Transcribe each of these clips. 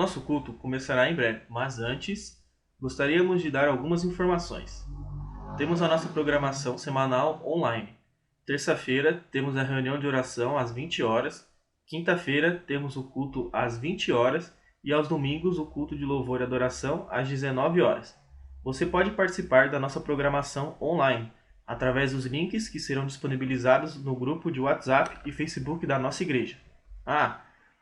nosso culto começará em breve, mas antes, gostaríamos de dar algumas informações. Temos a nossa programação semanal online. Terça-feira temos a reunião de oração às 20 horas, quinta-feira temos o culto às 20 horas e aos domingos o culto de louvor e adoração às 19 horas. Você pode participar da nossa programação online através dos links que serão disponibilizados no grupo de WhatsApp e Facebook da nossa igreja.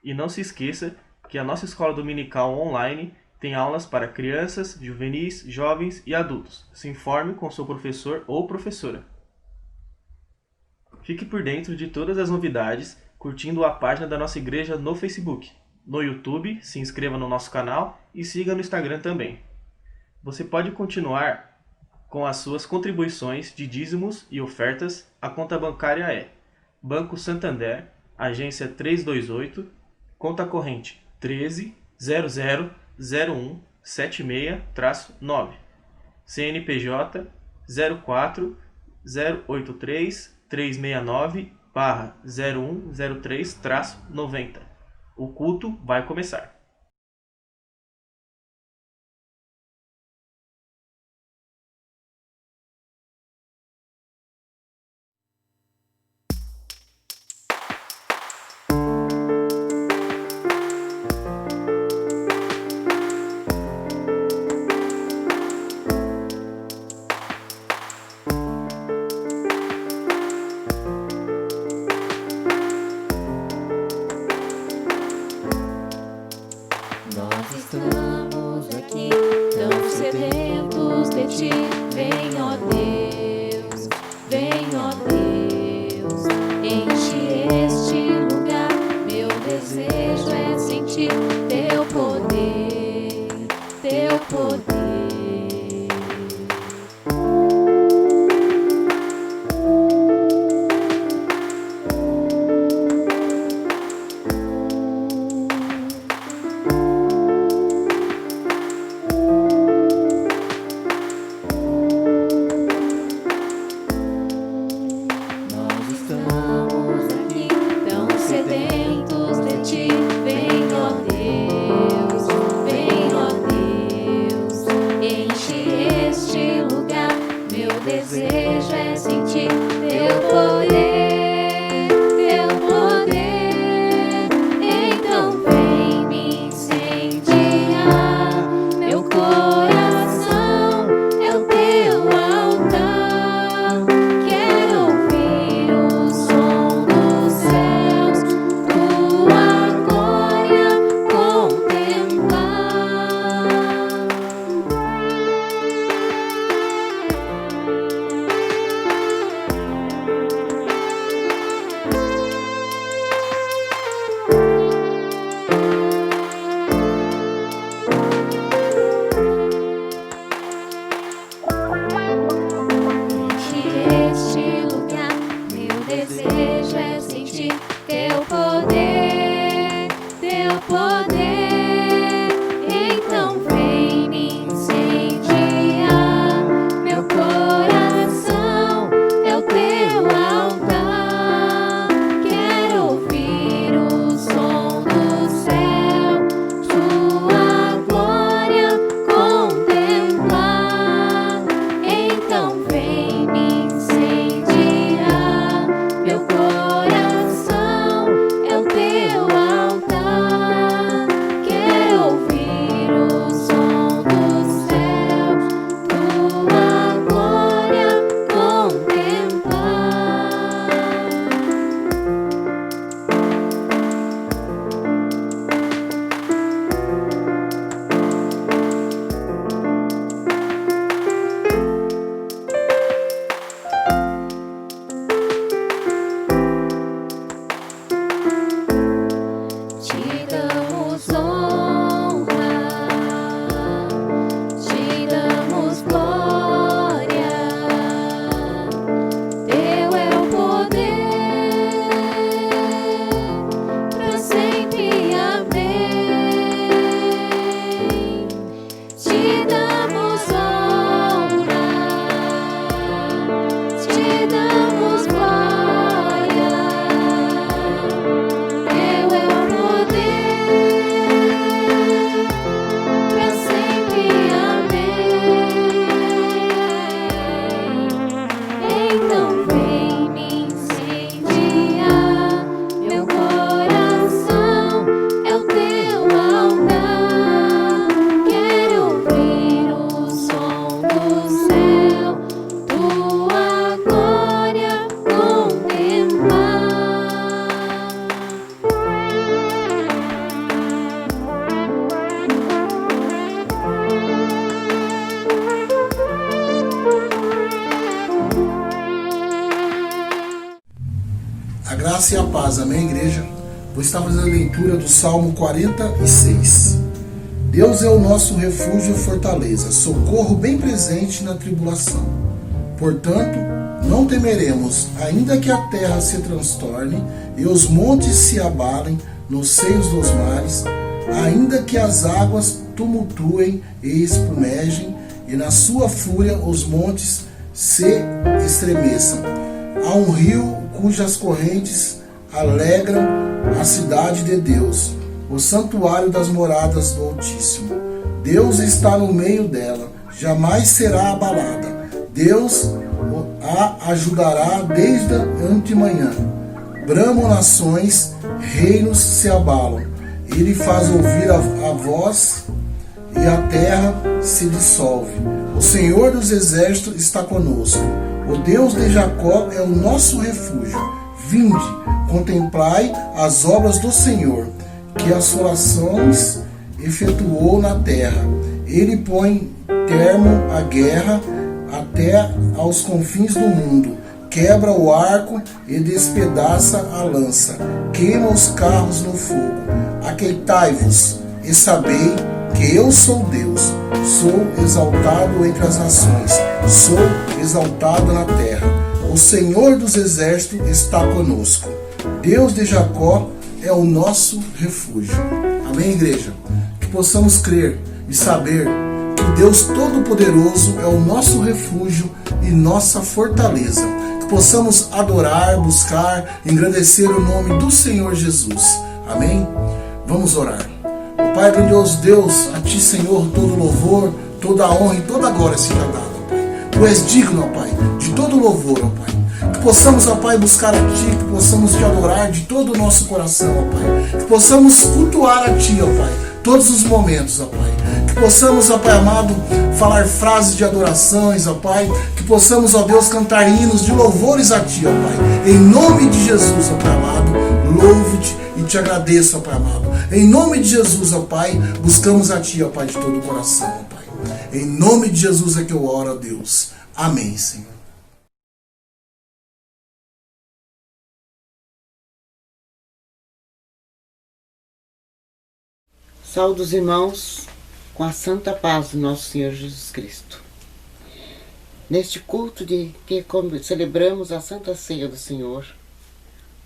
E não se esqueça que a nossa escola dominical online tem aulas para crianças, juvenis, jovens e adultos. Se informe com seu professor ou professora. Fique por dentro de todas as novidades curtindo a página da nossa igreja no Facebook. No YouTube, se inscreva no nosso canal e siga no Instagram também. Você pode continuar com as suas contribuições de dízimos e ofertas. A conta bancária é Banco Santander, agência 328, conta corrente 13000176-9, CNPJ 04-08369-0103-90. O culto vai começar. Nós estamos aqui, tão sedentos de ti. Vem, ó Deus, enche este lugar. Meu desejo é sentir teu poder, teu poder. Nós estamos aqui, tão sedentos de ti. Vem, ó Deus, graça e a paz. Amém, igreja? Vou estar fazendo a leitura do Salmo 46. Deus é o nosso refúgio e fortaleza, socorro bem presente na tribulação. Portanto, não temeremos, ainda que a terra se transtorne e os montes se abalem nos seios dos mares, ainda que as águas tumultuem e espumejem, e na sua fúria os montes se estremeçam. Há um rio cujas correntes alegram a cidade de Deus, o santuário das moradas do Altíssimo. Deus está no meio dela, jamais será abalada. Deus a ajudará desde antemanhã. Bramam nações, reinos se abalam. Ele faz ouvir a voz e a terra se dissolve. O Senhor dos exércitos está conosco. O Deus de Jacó é o nosso refúgio. Vinde, contemplai as obras do Senhor, que assolações efetuou na terra. Ele põe termo à guerra até aos confins do mundo. Quebra o arco e despedaça a lança. Queima os carros no fogo. Aqueitai-vos e sabei que eu sou Deus. Sou exaltado entre as nações. Sou exaltado na terra. O Senhor dos exércitos está conosco. Deus de Jacó é o nosso refúgio. Amém, igreja? Que possamos crer e saber que Deus Todo-Poderoso é o nosso refúgio e nossa fortaleza. Que possamos adorar, buscar, engrandecer o nome do Senhor Jesus. Amém? Vamos orar. O Pai grandioso Deus, a Ti, Senhor, todo louvor, toda a honra e toda a glória seja dada, ó Pai. Tu és digno, ó Pai, de todo louvor, ó Pai. Que possamos, ó Pai, buscar a Ti, que possamos Te adorar de todo o nosso coração, ó Pai. Que possamos cultuar a Ti, ó Pai, todos os momentos, ó Pai. Que possamos, ó Pai amado, falar frases de adorações, ó Pai. Que possamos, ó Deus, cantar hinos de louvores a Ti, ó Pai. Em nome de Jesus, ó Pai amado, louvo-Te e Te agradeço, ó Pai amado. Em nome de Jesus, ó Pai, buscamos a Ti, ó Pai, de todo o coração, ó Pai. Em nome de Jesus é que eu oro a Deus. Amém, Senhor. Saúde os irmãos com a santa paz do nosso Senhor Jesus Cristo. Neste culto de que celebramos a Santa Ceia do Senhor,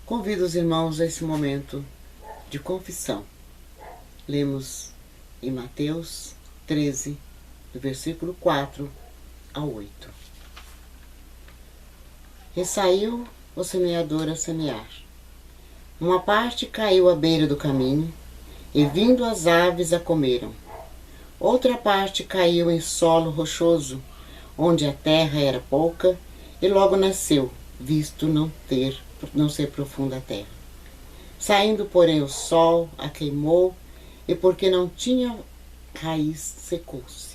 convido os irmãos a esse momento de confissão. Lemos em Mateus 13, do versículo 4 ao 8. E saiu o semeador a semear. Uma parte caiu à beira do caminho, e vindo as aves a comeram. Outra parte caiu em solo rochoso, onde a terra era pouca, e logo nasceu, visto não ser profunda a terra. Saindo, porém, o sol a queimou, e porque não tinha raiz, secou-se.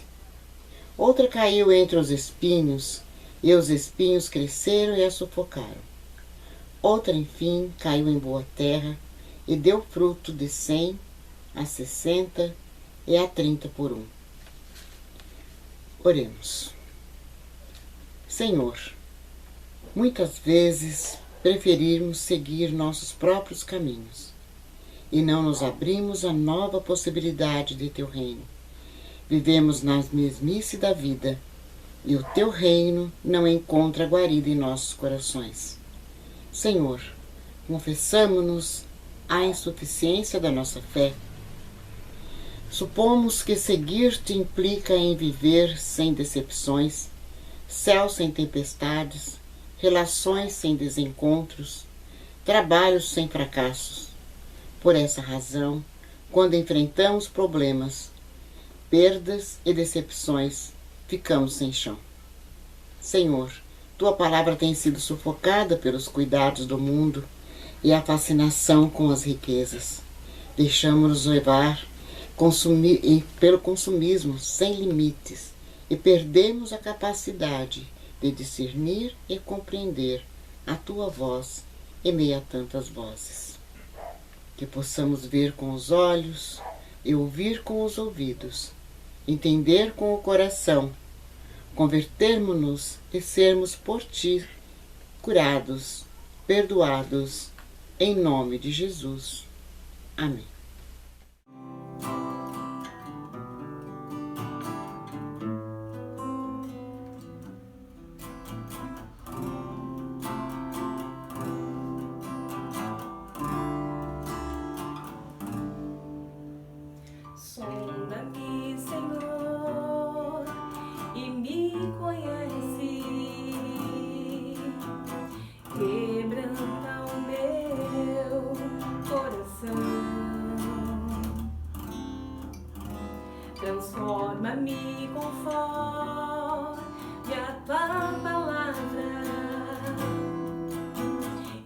Outra caiu entre os espinhos, e os espinhos cresceram e a sufocaram. Outra, enfim, caiu em boa terra, e deu fruto de 100, a 60 e a 30 por um. Oremos. Senhor, muitas vezes preferimos seguir nossos próprios caminhos e não nos abrimos a nova possibilidade de Teu reino. Vivemos na mesmice da vida e o Teu reino não encontra guarida em nossos corações. Senhor, confessamo-nos a insuficiência da nossa fé. Supomos que seguir-te implica em viver sem decepções, céu sem tempestades, relações sem desencontros, trabalhos sem fracassos. Por essa razão, quando enfrentamos problemas, perdas e decepções, ficamos sem chão. Senhor, Tua palavra tem sido sufocada pelos cuidados do mundo e a fascinação com as riquezas. Deixamos-nos levar pelo consumismo sem limites e perdemos a capacidade de discernir e compreender a Tua voz em meio a tantas vozes. Que possamos ver com os olhos e ouvir com os ouvidos, entender com o coração, convertermos-nos e sermos por Ti curados, perdoados Em nome de Jesus. Amém. Sonda-me, Senhor, e me conhece. Quebranta o meu coração. Transforma-me conforme a tua palavra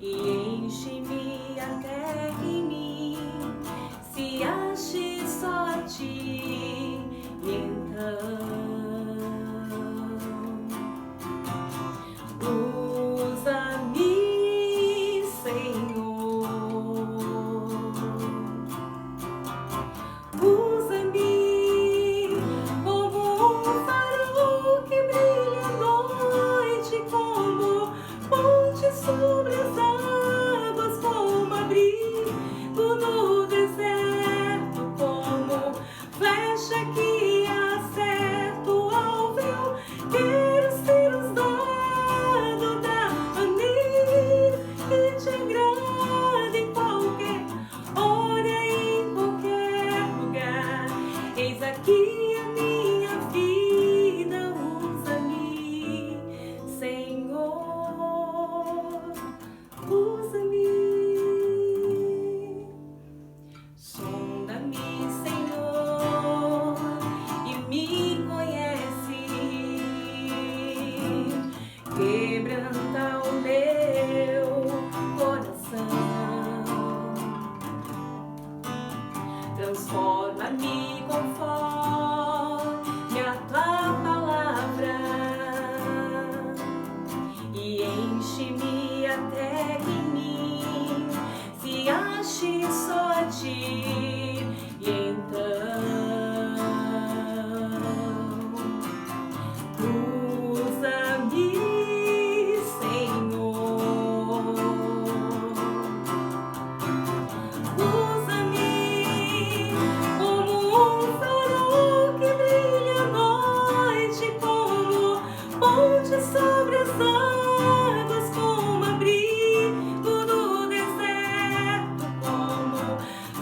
e enche-me até em mim. Se ache só a ti, e então usa-me, Senhor. Usa-me como um farol que brilha à noite, como ponte sobre as águas, como abrigo no deserto, como flecha que acerta o alvo. Eu quero ser usado da maneira que te agrada, em qualquer hora, em qualquer lugar. Eis aqui a minha vida, usa-me, Senhor, usa-me. Sonda-me, Senhor, e me conhece. Quebranta o meu coração. Transforma-me conforme a tua palavra e enche-me até em mim. Se ache só a ti, e então usa-me, Senhor. Usa-me como um farol que brilha à noite, como ponte sobre as águas, como abrigo no deserto, como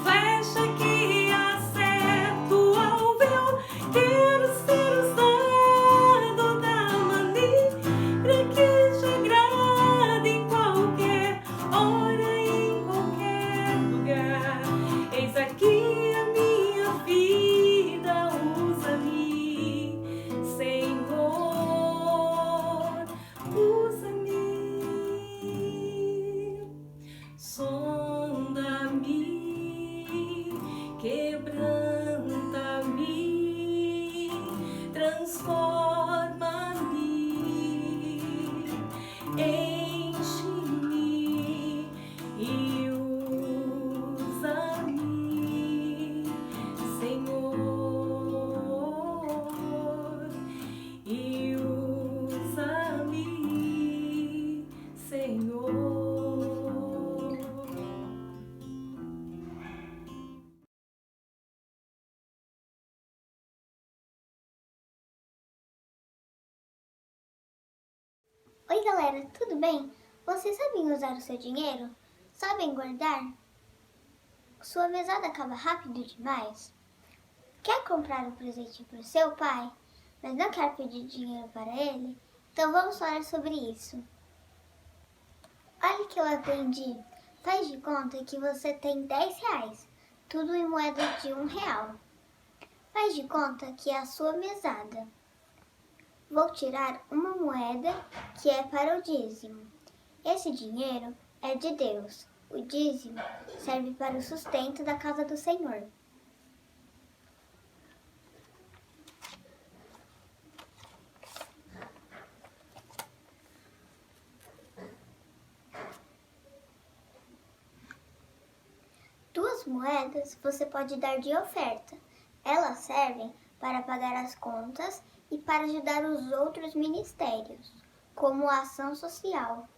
flecha que acerta o alvo. Eu quero ser usado da maneira que te agrada, em qualquer hora, em qualquer lugar. Eis aqui a minha vida, usa-me, Senhor, usa-me. Sonda-me, quebranta-me, transforma-me, enche-me e usa-me, Senhor, e usa-me, Senhor. Oi galera, tudo bem? Vocês sabem usar o seu dinheiro? Sabem guardar? Sua mesada acaba rápido demais? Quer comprar um presente para o seu pai, mas não quer pedir dinheiro para ele? Então vamos falar sobre isso. Olha o que eu aprendi. Faz de conta que você tem 10 reais, tudo em moeda de R$1. Faz de conta que é a sua mesada. Vou tirar uma moeda que é para o dízimo. Esse dinheiro é de Deus. O dízimo serve para o sustento da casa do Senhor. Duas moedas você pode dar de oferta. Elas servem para pagar as contas e para ajudar os outros ministérios, como a ação social.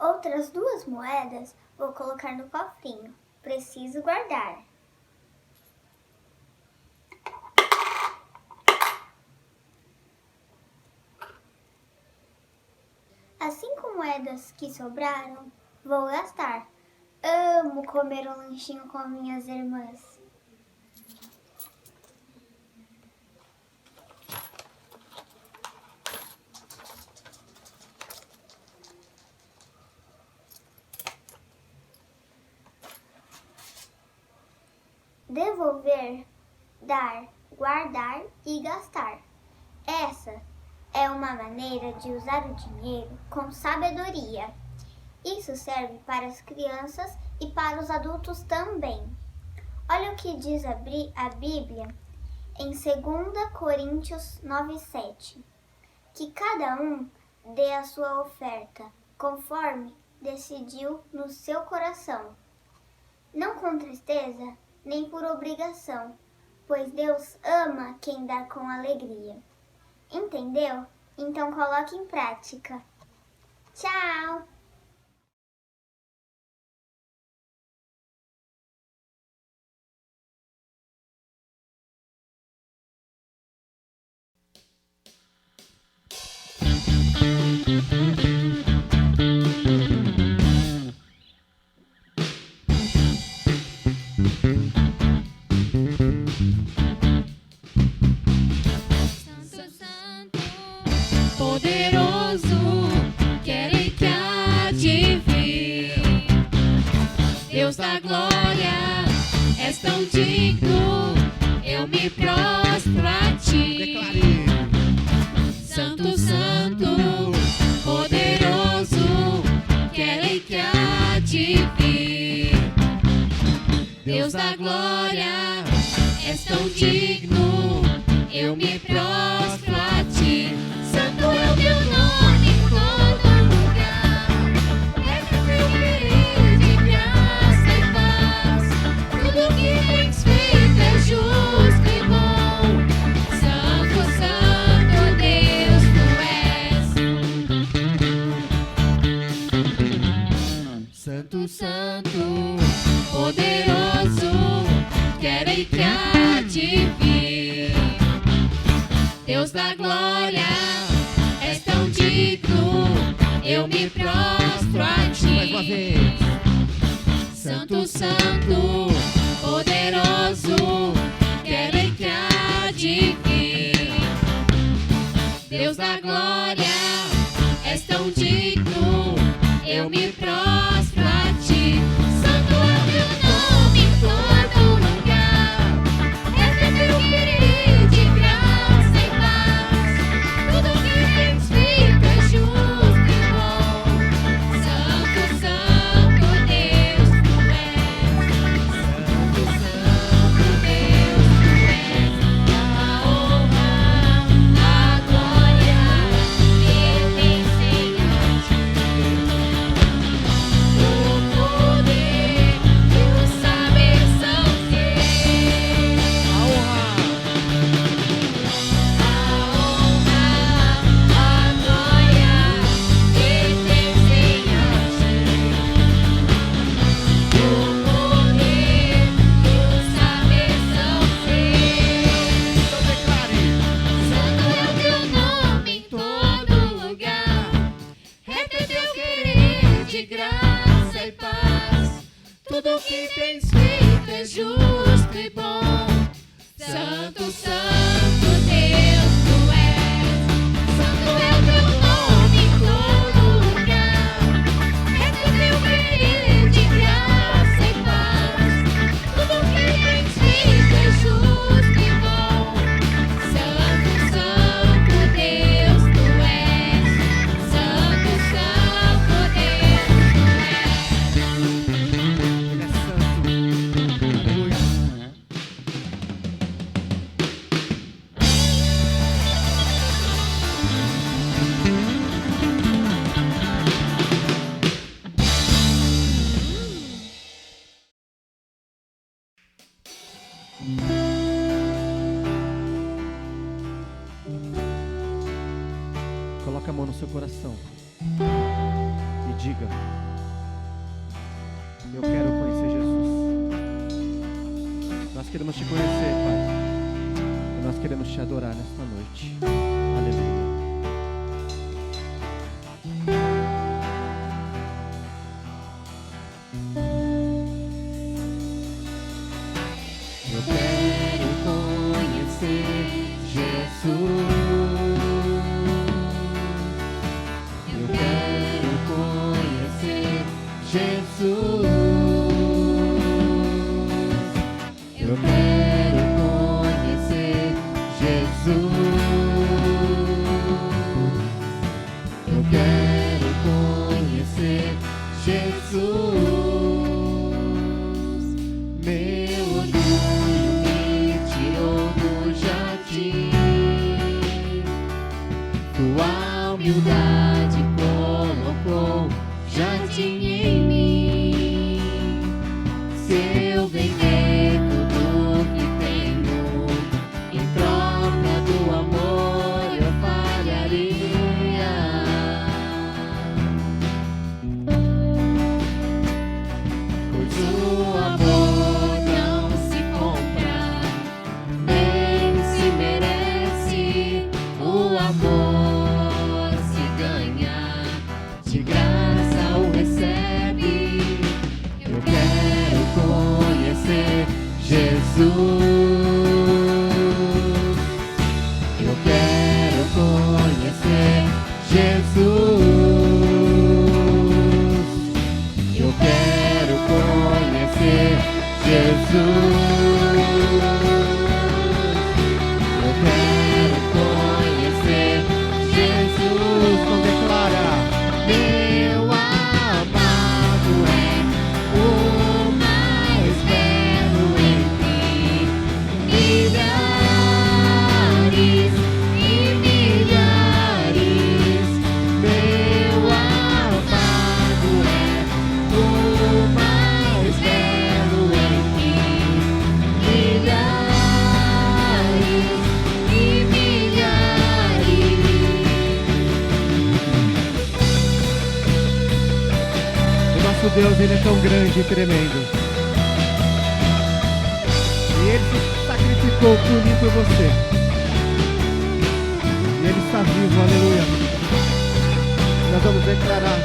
Outras 2 moedas vou colocar no cofrinho. Preciso guardar. As 5 moedas que sobraram, vou gastar. Amo comer um lanchinho com minhas irmãs. Devolver, dar, guardar e gastar. Essa é uma maneira de usar o dinheiro com sabedoria. Isso serve para as crianças e para os adultos também. Olha o que diz a Bíblia em 2 Coríntios 9:7. Que cada um dê a sua oferta, conforme decidiu no seu coração. Não com tristeza, nem por obrigação, pois Deus ama quem dá com alegria. Entendeu? Então coloque em prática. Tchau! Santo, Santo, poderoso, querem que há de vir. Deus da glória, és tão digno, eu me prostro a ti. Santo, Santo, poderoso, querem que há de vir. Deus da glória, és tão digno, eu me prostro a ti. Santo é o teu nome em todo lugar. É teu querer de graça e paz. Tudo que tens feito é justo e bom. Santo, Santo Deus tu és. Santo, Santo, poderoso, querem que há de vir. Deus da glória, és tão digno, eu me prostro a ti. Mais uma vez. Santo, Santo, poderoso, querem que há de vir. Deus da glória, és tão digno, eu me prostro a ti. Santo é o teu nome em todo lugar. É teu querer de graça e paz. Tudo que tens feito é justo e bom. Santo, Santo Deus tu és. Santo, Santo Deus tu és. A honra, a glória, pertencem a ti. O poder e o saber são teus. A honra, a glória pertencem a ti. O poder e o saber são teus. Então declare. Santo é o teu nome em todo lugar. Reto é teu querer de graça e paz. Tudo que tens feito é justo e bom. Santo, Santo Deus tu és. Santo é o teu nome em todo lugar. Reto é teu querer de graça e paz. Tudo que tens feito é justo e bom. Santo, Santo Deus tu és. Santo, Santo Deus tu Ele é santo. Aleluia. Coloca a mão no seu coração e diga: diga: eu quero conhecer Jesus. Nós queremos te conhecer, Pai. E nós queremos te adorar nesta noite. Aleluia. Eu quero conhecer Jesus. Eu quero conhecer Jesus. Eu quero conhecer Jesus. Eu quero conhecer Jesus. Meu orgulho me tirou do jardim. Tua humildade colocou jardim em mim. Se eu vender tudo que tenho em troca do amor, eu falharia. Pois o amor não se compra, nem se merece. O amor se ganha, de graça o recebe. Eu quero conhecer Jesus. Eu quero conhecer Jesus. Eu quero conhecer Jesus. Eu quero conhecer Jesus. Vamos declarar: meu amado é o mais belo entre milhares e milhares. Meu amado é o mais belo entre milhares e milhares. O nosso Deus, Ele é tão grande e tremendo. E Ele se sacrificou por mim e por você. E Ele está vivo, aleluia. Nós vamos declarar: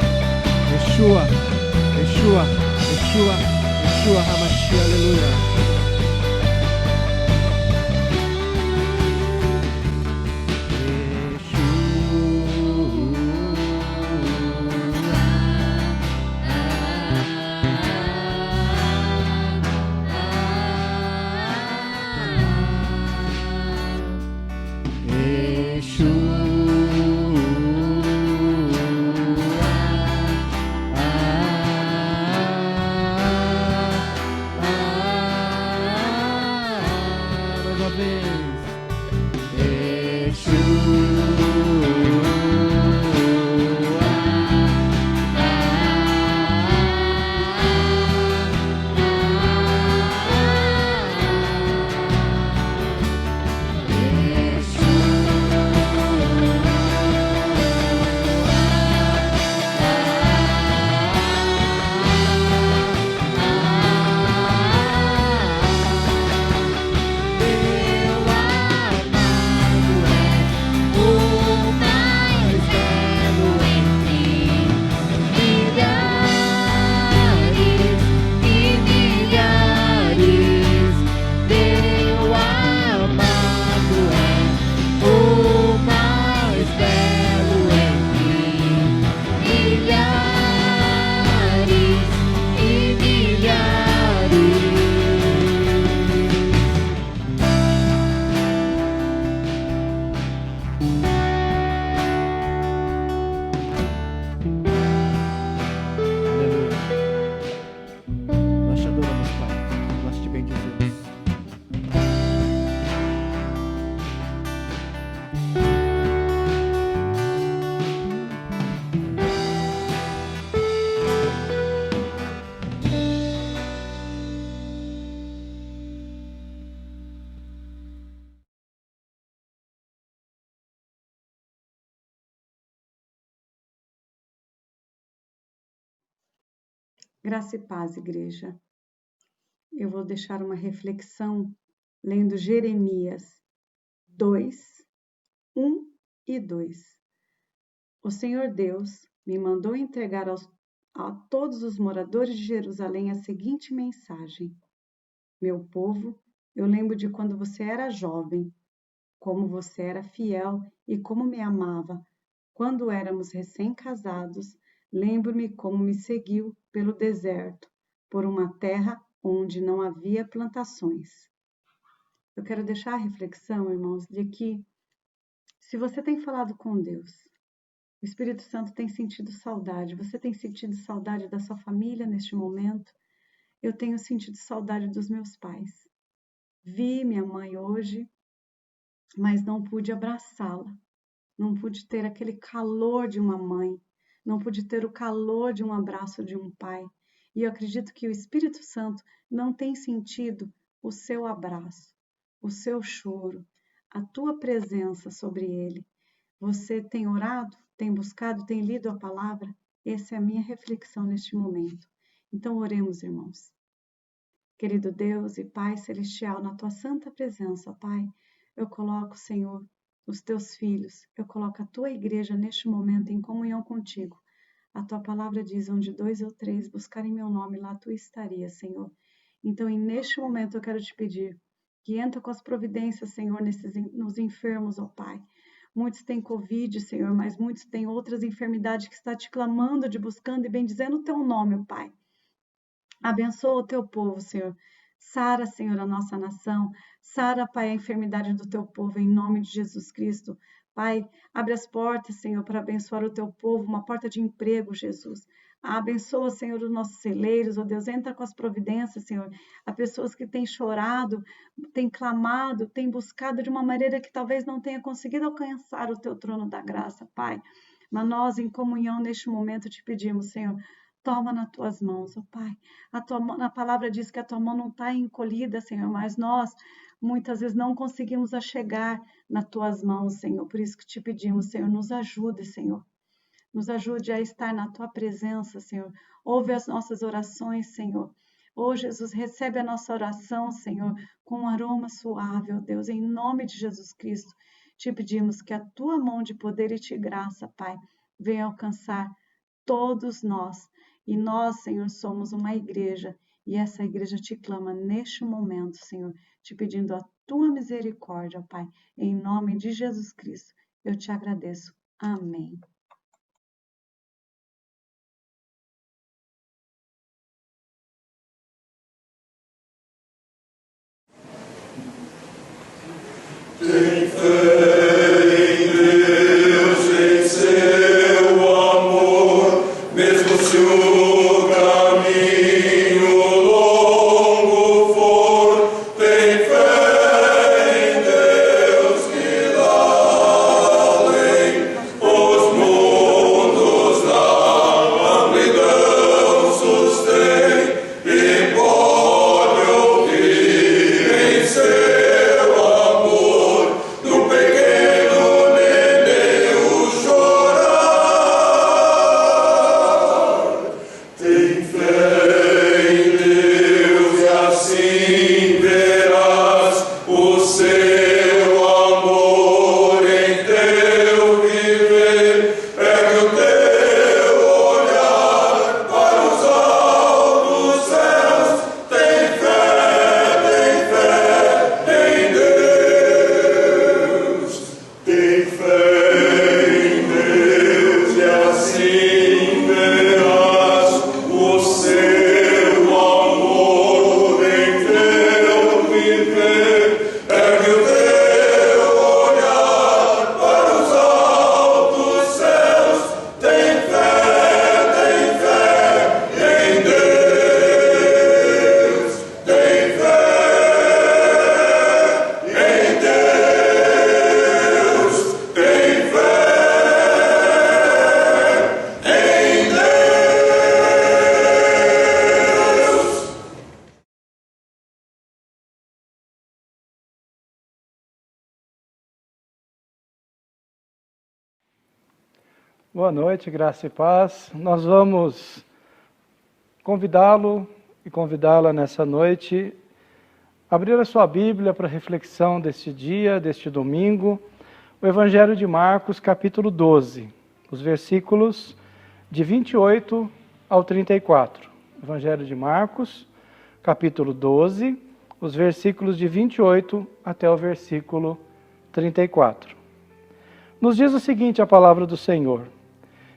Yeshua, Yeshua, Yeshua, Yeshua HaMashiach, aleluia. Mais uma vez. Graça e paz, igreja. Eu vou deixar uma reflexão lendo Jeremias 2, 1 e 2. O Senhor Deus me mandou entregar a todos os moradores de Jerusalém a seguinte mensagem: Meu povo, eu lembro de quando você era jovem, como você era fiel e como me amava. Quando éramos recém-casados, lembro-me como me seguiu pelo deserto, por uma terra onde não havia plantações. Eu quero deixar a reflexão, irmãos, de que se você tem falado com Deus, o Espírito Santo tem sentido saudade. Você tem sentido saudade da sua família neste momento? Eu tenho sentido saudade dos meus pais. Vi minha mãe hoje, mas não pude abraçá-la. Não pude ter aquele calor de uma mãe. Não pude ter o calor de um abraço de um pai. E eu acredito que o Espírito Santo não tem sentido o seu abraço, o seu choro, a tua presença sobre ele. Você tem orado, tem buscado, tem lido a palavra? Essa é a minha reflexão neste momento. Então oremos, irmãos. Querido Deus e Pai Celestial, na tua santa presença, ó Pai, eu coloco, Senhor, os teus filhos, eu coloco a tua igreja neste momento em comunhão contigo. A tua palavra diz, onde 2 ou 3 buscarem meu nome, lá tu estarias, Senhor. Então, neste momento, eu quero te pedir que entra com as providências, Senhor, nos enfermos, ó Pai. Muitos têm Covid, Senhor, mas muitos têm outras enfermidades que está te clamando, te buscando e bendizendo o teu nome, ó Pai. Abençoa o teu povo, Senhor. Sara, Senhor, a nossa nação. Sara, Pai, a enfermidade do teu povo, em nome de Jesus Cristo. Pai, abre as portas, Senhor, para abençoar o teu povo, uma porta de emprego, Jesus. Abençoa, Senhor, os nossos celeiros, ó Deus, entra com as providências, Senhor. Há pessoas que têm chorado, têm clamado, têm buscado de uma maneira que talvez não tenha conseguido alcançar o teu trono da graça, Pai. Mas nós, em comunhão, neste momento, te pedimos, Senhor, toma nas tuas mãos, ó Pai. A palavra diz que a tua mão não está encolhida, Senhor, mas nós muitas vezes não conseguimos chegar nas tuas mãos, Senhor. Por isso que te pedimos, Senhor, nos ajude, Senhor. Nos ajude a estar na tua presença, Senhor. Ouve as nossas orações, Senhor. Oh, Jesus, recebe a nossa oração, Senhor, com um aroma suave, ó Deus, em nome de Jesus Cristo. Te pedimos que a tua mão de poder e de graça, Pai, venha alcançar todos nós. E nós, Senhor, somos uma igreja, e essa igreja te clama neste momento, Senhor, te pedindo a tua misericórdia, Pai, em nome de Jesus Cristo. Eu te agradeço. Amém. Tem fé em Deus, em seu amor, mesmo se o caminho longo for. Tem fé em Deus que lá além os mundos na amplidão sustém e pode ouvir em seu amor do pequeno neném chorar. Tem fé em Deus e assim verás o seu amor em teu viver. Pegue o teu olhar para os altos céus. Tem fé em Deus. Tem fé em Deus e assim verás o seu amor em teu viver. Pegue o teu olhar para os altos céus. Tem fé em Deus. Tem fé em Deus. Tem fé em Deus. Boa noite, graça e paz. Nós vamos convidá-lo e convidá-la nessa noite a abrir a sua Bíblia para a reflexão deste dia, deste domingo, o Evangelho de Marcos, capítulo 12, os versículos de 28 ao 34. Evangelho de Marcos, capítulo 12, os versículos de 28 até o versículo 34. Nos diz o seguinte a palavra do Senhor: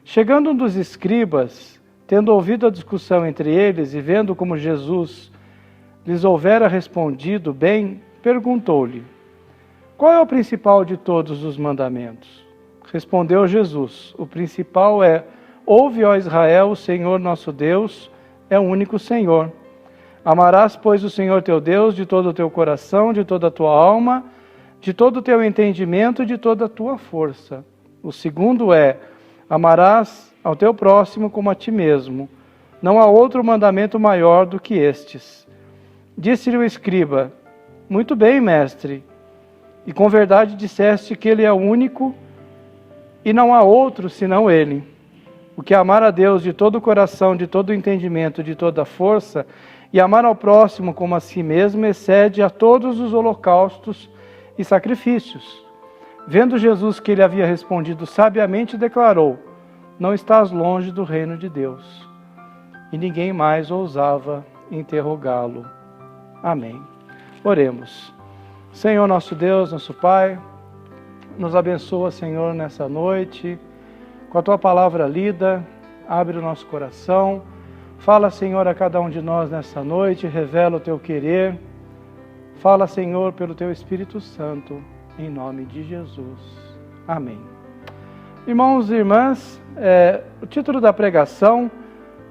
Chegando um dos escribas, tendo ouvido a discussão entre eles e vendo como Jesus lhes houvera respondido bem, perguntou-lhe: Qual é o principal de todos os mandamentos? Respondeu Jesus: O principal é: Ouve, ó Israel, o Senhor nosso Deus é o único Senhor. Amarás, pois, o Senhor teu Deus de todo o teu coração, de toda a tua alma, de todo o teu entendimento e de toda a tua força. O segundo é: Amarás ao teu próximo como a ti mesmo. Não há outro mandamento maior do que estes. Disse-lhe o escriba: Muito bem, mestre, e com verdade disseste que ele é o único e não há outro senão ele. O que é amar a Deus de todo o coração, de todo o entendimento, de toda a força, e amar ao próximo como a si mesmo, excede a todos os holocaustos e sacrifícios. Vendo Jesus que ele havia respondido sabiamente, declarou: Não estás longe do reino de Deus. E ninguém mais ousava interrogá-lo. Amém. Oremos. Senhor nosso Deus, nosso Pai, nos abençoa, Senhor, nessa noite, com a Tua palavra lida, abre o nosso coração, fala, Senhor, a cada um de nós nessa noite, revela o Teu querer, fala, Senhor, pelo Teu Espírito Santo, em nome de Jesus. Amém. Irmãos e irmãs, o título da pregação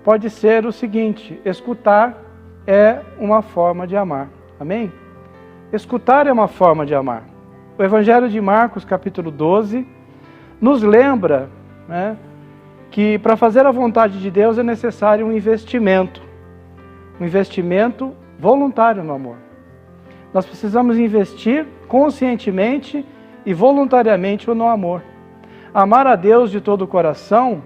pode ser o seguinte: escutar é uma forma de amar. Amém? Escutar é uma forma de amar. O Evangelho de Marcos, capítulo 12, nos lembra, que para fazer a vontade de Deus é necessário um investimento voluntário no amor. Nós precisamos investir conscientemente e voluntariamente no amor. Amar a Deus de todo o coração,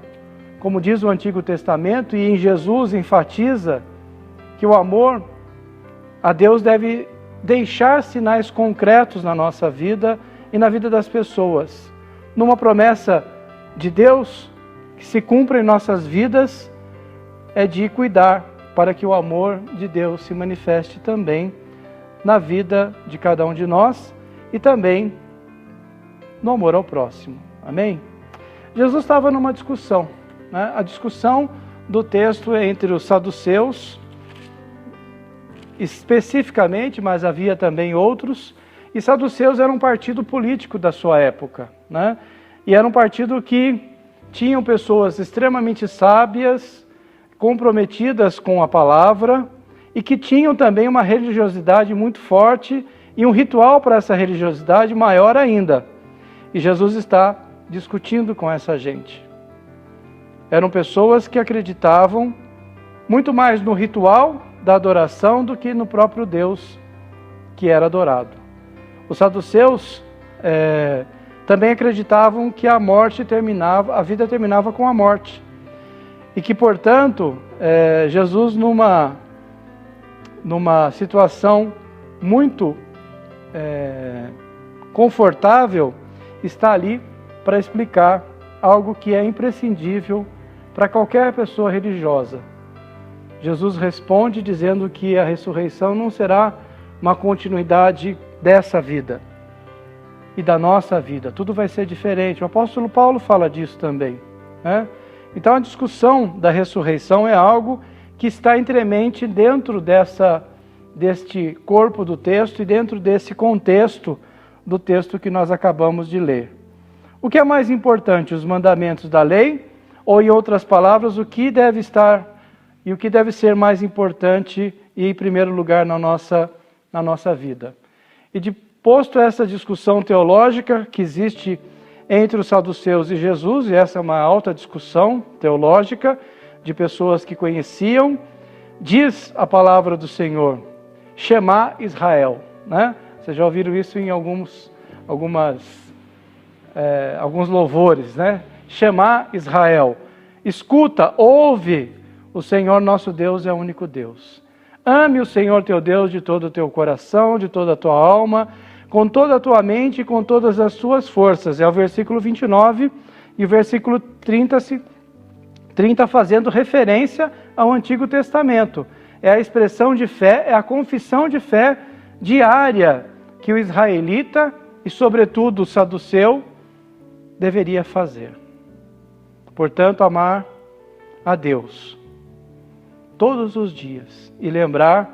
como diz o Antigo Testamento, e em Jesus enfatiza que o amor a Deus deve deixar sinais concretos na nossa vida e na vida das pessoas. Numa promessa de Deus que se cumpre em nossas vidas, é de cuidar para que o amor de Deus se manifeste também na vida de cada um de nós e também no amor ao próximo. Amém? Jesus estava numa discussão, a discussão do texto entre os saduceus, especificamente, mas havia também outros, e saduceus era um partido político da sua época, e era um partido que tinham pessoas extremamente sábias, comprometidas com a palavra, e que tinham também uma religiosidade muito forte e um ritual para essa religiosidade maior ainda. E Jesus está discutindo com essa gente. Eram pessoas que acreditavam muito mais no ritual da adoração do que no próprio Deus que era adorado. Os saduceus também acreditavam que a vida terminava com a morte. E que, portanto, Jesus, numa situação muito confortável, está ali para explicar algo que é imprescindível para qualquer pessoa religiosa. Jesus responde dizendo que a ressurreição não será uma continuidade dessa vida e da nossa vida. Tudo vai ser diferente. O apóstolo Paulo fala disso também, Então a discussão da ressurreição é algo que está entremente dentro deste corpo do texto e dentro desse contexto do texto que nós acabamos de ler. O que é mais importante, os mandamentos da lei, ou em outras palavras, o que deve estar e o que deve ser mais importante e em primeiro lugar na nossa vida? E posto essa discussão teológica que existe entre os saduceus e Jesus, e essa é uma alta discussão teológica de pessoas que conheciam, diz a palavra do Senhor: Shema Israel. Vocês já ouviram isso em alguns louvores, Shema Israel. Escuta, ouve O Senhor nosso Deus é o único Deus. Ame o Senhor teu Deus de todo o teu coração, de toda a tua alma, com toda a tua mente e com todas as tuas forças. É o versículo 29 e o versículo 30 fazendo referência ao Antigo Testamento. É a expressão de fé, é a confissão de fé diária que o israelita e, sobretudo, o saduceu deveria fazer. Portanto, amar a Deus todos os dias e lembrar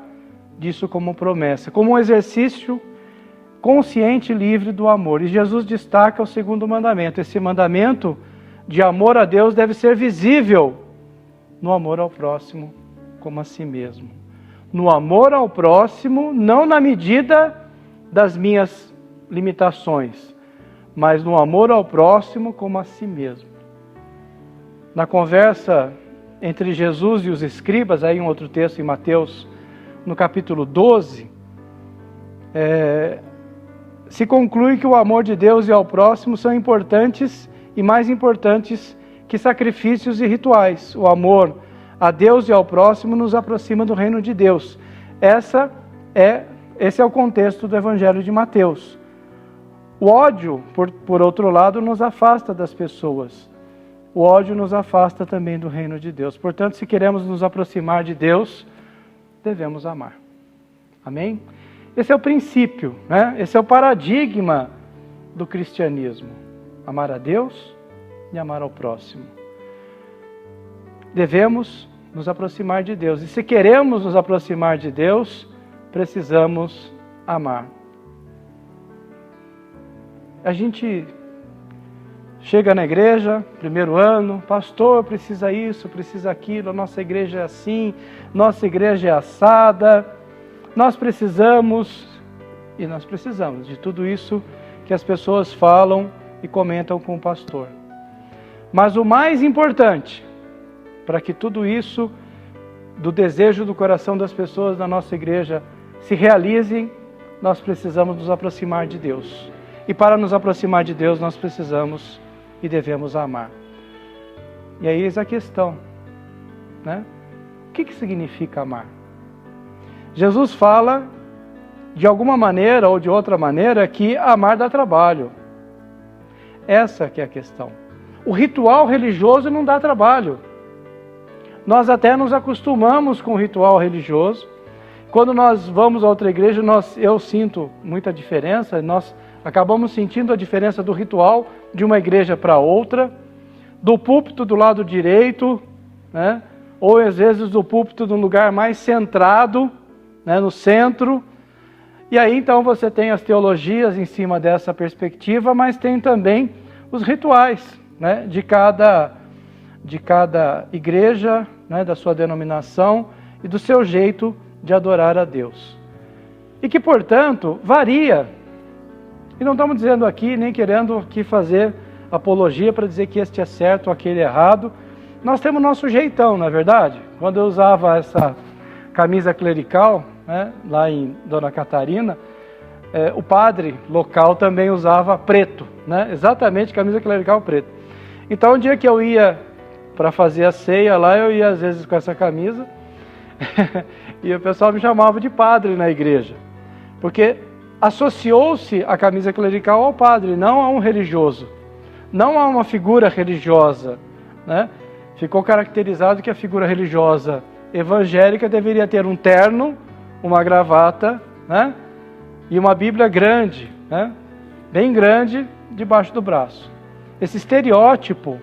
disso como promessa, como um exercício consciente e livre do amor. E Jesus destaca o segundo mandamento. Esse mandamento de amor a Deus deve ser visível no amor ao próximo como a si mesmo. No amor ao próximo, não na medida das minhas limitações, mas no amor ao próximo como a si mesmo. Na conversa entre Jesus e os escribas, aí um outro texto em Mateus, no capítulo 12, se conclui que o amor de Deus e ao próximo são importantes e mais importantes que sacrifícios e rituais. O amor a Deus e ao próximo nos aproxima do reino de Deus. Esse é o contexto do Evangelho de Mateus. O ódio, por outro lado, nos afasta das pessoas. O ódio nos afasta também do reino de Deus. Portanto, se queremos nos aproximar de Deus, devemos amar. Amém? Esse é o princípio, né? Esse é o paradigma do cristianismo. Amar a Deus e amar ao próximo. Devemos nos aproximar de Deus. E se queremos nos aproximar de Deus, precisamos amar. A gente chega na igreja, primeiro ano, pastor, precisa isso, precisa aquilo, a nossa igreja é assim, nossa igreja é assada, nós precisamos de tudo isso que as pessoas falam e comentam com o pastor. Mas o mais importante, para que tudo isso, do desejo do coração das pessoas da nossa igreja, se realizem, nós precisamos nos aproximar de Deus. E para nos aproximar de Deus, nós precisamos e devemos amar. E aí eis a questão, né? O que significa amar? Jesus fala, de alguma maneira ou de outra maneira, que amar dá trabalho. Essa que é a questão. O ritual religioso não dá trabalho. Nós até nos acostumamos com o ritual religioso. Quando nós vamos a outra igreja, eu sinto muita diferença. Nós acabamos sentindo a diferença do ritual de uma igreja para outra, do púlpito do lado direito, né? Ou às vezes do púlpito num lugar mais centrado, né? No centro. E aí então você tem as teologias em cima dessa perspectiva, mas tem também os rituais, né? de cada igreja, né? Da sua denominação e do seu jeito de adorar a Deus. E que, portanto, varia. E não estamos dizendo aqui, nem querendo aqui fazer apologia para dizer que este é certo ou aquele é errado. Nós temos nosso jeitão, não é verdade? Quando eu usava essa camisa clerical, né, lá em Dona Catarina, o padre local também usava preto, né? Exatamente, camisa clerical preto. Então, um dia que eu ia para fazer a ceia lá, eu ia às vezes com essa camisa e o pessoal me chamava de padre na igreja, porque associou-se a camisa clerical ao padre, não a um religioso, não a uma figura religiosa, né? Ficou caracterizado que a figura religiosa evangélica deveria ter um terno, uma gravata, né? E uma Bíblia grande, né? Bem grande, debaixo do braço. Esse estereótipo,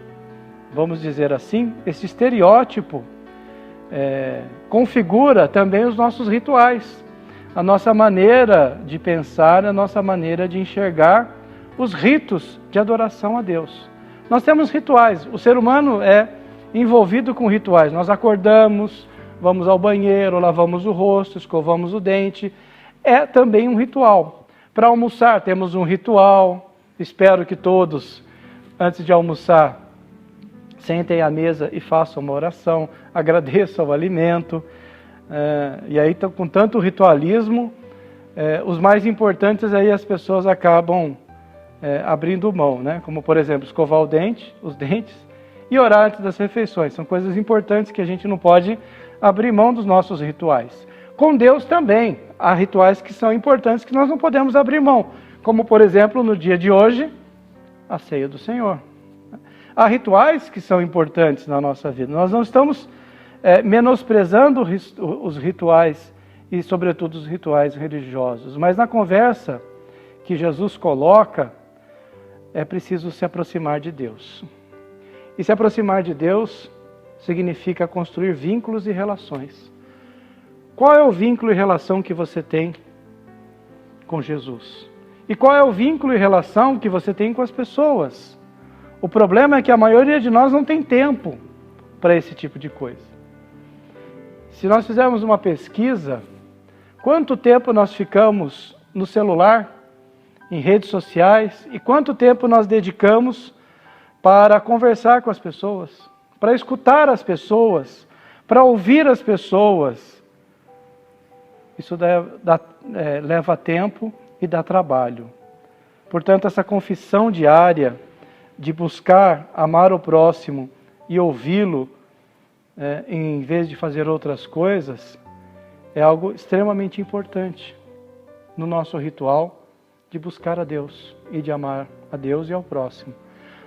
vamos dizer assim, esse estereótipo configura também os nossos rituais, a nossa maneira de pensar, a nossa maneira de enxergar os ritos de adoração a Deus. Nós temos rituais, o ser humano é envolvido com rituais. Nós acordamos, vamos ao banheiro, lavamos o rosto, escovamos o dente. É também um ritual. Para almoçar temos um ritual. Espero que todos, antes de almoçar, sentem à mesa e façam uma oração, agradeçam o alimento. E aí, com tanto ritualismo, os mais importantes aí as pessoas acabam abrindo mão, né? Como, por exemplo, escovar os dentes, e orar antes das refeições. São coisas importantes que a gente não pode abrir mão dos nossos rituais. Com Deus também, há rituais que são importantes que nós não podemos abrir mão, como por exemplo, no dia de hoje, a ceia do Senhor. Há rituais que são importantes na nossa vida. Nós não estamos menosprezando os rituais e sobretudo os rituais religiosos, mas na conversa que Jesus coloca, é preciso se aproximar de Deus. E se aproximar de Deus significa construir vínculos e relações. Qual é o vínculo e relação que você tem com Jesus? E qual é o vínculo e relação que você tem com as pessoas? O problema é que a maioria de nós não tem tempo para esse tipo de coisa. Se nós fizermos uma pesquisa, quanto tempo nós ficamos no celular, em redes sociais, e quanto tempo nós dedicamos para conversar com as pessoas, para escutar as pessoas, para ouvir as pessoas. Isso leva tempo e dá trabalho. Portanto, essa confissão diária de buscar amar o próximo e ouvi-lo, em vez de fazer outras coisas, é algo extremamente importante no nosso ritual de buscar a Deus e de amar a Deus e ao próximo.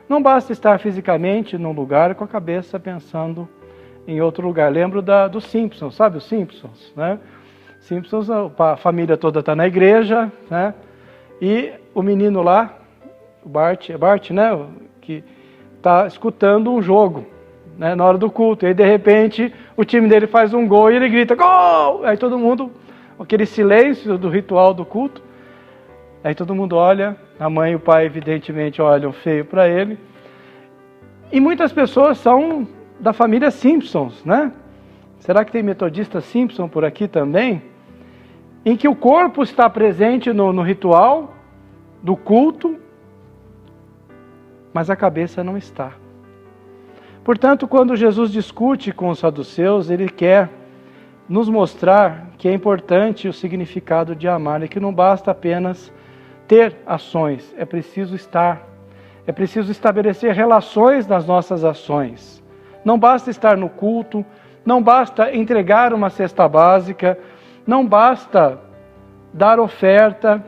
Não basta estar fisicamente num lugar com a cabeça pensando em outro lugar. Lembro dos Simpsons, sabe os Simpsons, né? Simpsons, a família toda está na igreja, né? E o menino lá, o Bart, né? Que está escutando um jogo, né? Na hora do culto. E aí, de repente, o time dele faz um gol e ele grita, gol! Aí todo mundo, aquele silêncio do ritual do culto. Aí todo mundo olha, a mãe e o pai evidentemente olham feio para ele. E muitas pessoas são da família Simpsons, né? Será que tem metodista Simpson por aqui também? Em que o corpo está presente no ritual do culto, mas a cabeça não está. Portanto, quando Jesus discute com os saduceus, ele quer nos mostrar que é importante o significado de amar e que não basta apenas ter ações, é preciso estabelecer relações nas nossas ações. Não basta estar no culto, não basta entregar uma cesta básica, não basta dar oferta,